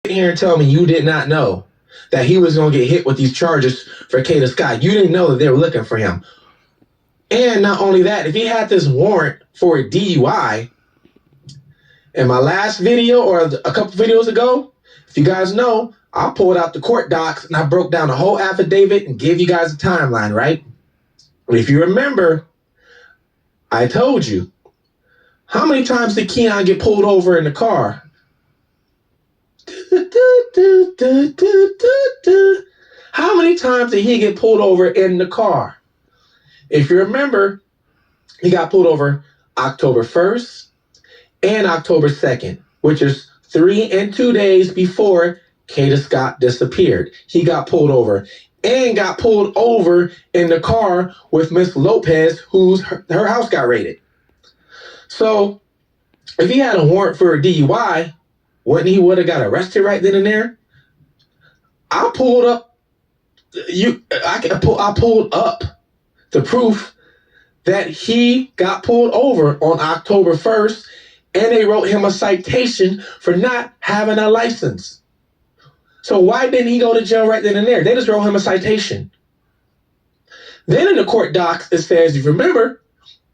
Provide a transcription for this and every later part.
here and tell me you did not know that he was going to get hit with these charges for Kade Scott. You didn't know that they were looking for him. And not only that, if he had this warrant for a DUI, in my last video or a couple videos ago, if you guys know, I pulled out the court docs and I broke down the whole affidavit and gave you guys a timeline, right? If you remember, I told you, how many times did Keon get pulled over in the car? How many times did he get pulled over in the car? If you remember, he got pulled over October 1st and October 2nd, which is 3 and 2 days before Kade Scott disappeared. He got pulled over and got pulled over in the car with Miss Lopez, her house got raided. So if he had a warrant for a DUI, wouldn't he would have got arrested right then and there? I pulled up the proof that he got pulled over on October 1st, and they wrote him a citation for not having a license. So why didn't he go to jail right then and there? They just wrote him a citation. Then in the court docs, it says, if you remember,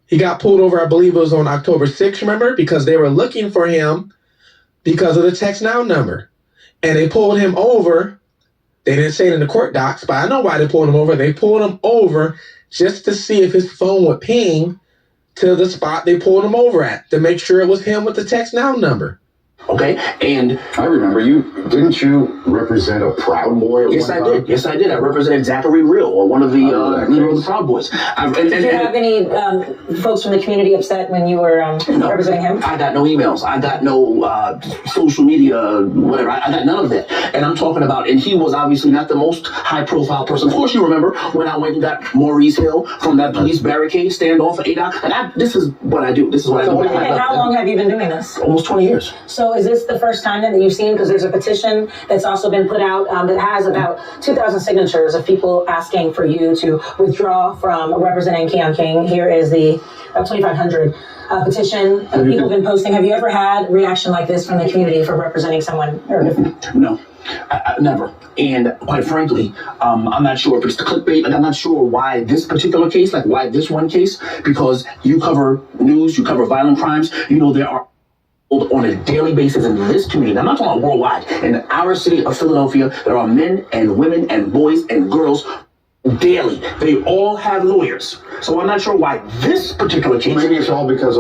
he got pulled over, I believe it was on October 6th, remember? Because they were looking for him because of the text now number. And they pulled him over. They didn't say it in the court docs, but I know why they pulled him over. They pulled him over just to see if his phone would ping to the spot they pulled him over at, to make sure it was him with the text now number. Okay, and I remember didn't you represent a Proud Boy? Yes, I did. Yes, I did. I represented Zachary Real, or one of the leader of the Proud Boys. Did you have any folks from the community upset when you were representing him? I got no emails. I got no social media, whatever. I got none of that. And I'm talking about, and he was obviously not the most high-profile person. Of course, you remember when I went and got Maurice Hill from that police barricade standoff for ADOC. And this is what I do. This is what I do. And how long have you been doing this? Almost 20 years. So is this the first time that you've seen, because there's a petition that's also been put out that has about 2,000 signatures of people asking for you to withdraw from representing Keon King. Here is the 2,500 petition people have been posting. Have you ever had reaction like this from the community for representing someone? No. I never. And quite frankly, I'm not sure if it's the clickbait, and I'm not sure why this particular case, like why this one case, because you cover news, you cover violent crimes, there are on a daily basis in this community. I'm not talking about worldwide. In our city of Philadelphia, there are men and women and boys and girls daily. They all have lawyers. So I'm not sure why this particular case. Maybe it's all because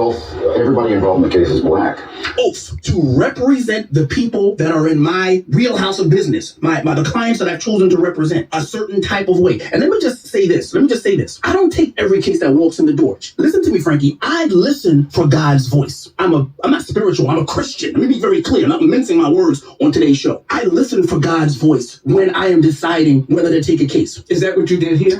everybody involved in the case is black. Oath to represent the people that are in my wheelhouse of business, the clients that I've chosen to represent a certain type of way. And let me just say this. I don't take every case that walks in the door. Listen to me, Frankie. I listen for God's voice. I'm not spiritual. I'm a Christian. Let me be very clear. I'm not mincing my words on today's show. I listen for God's voice when I am deciding whether to take a case. Is that what you did here?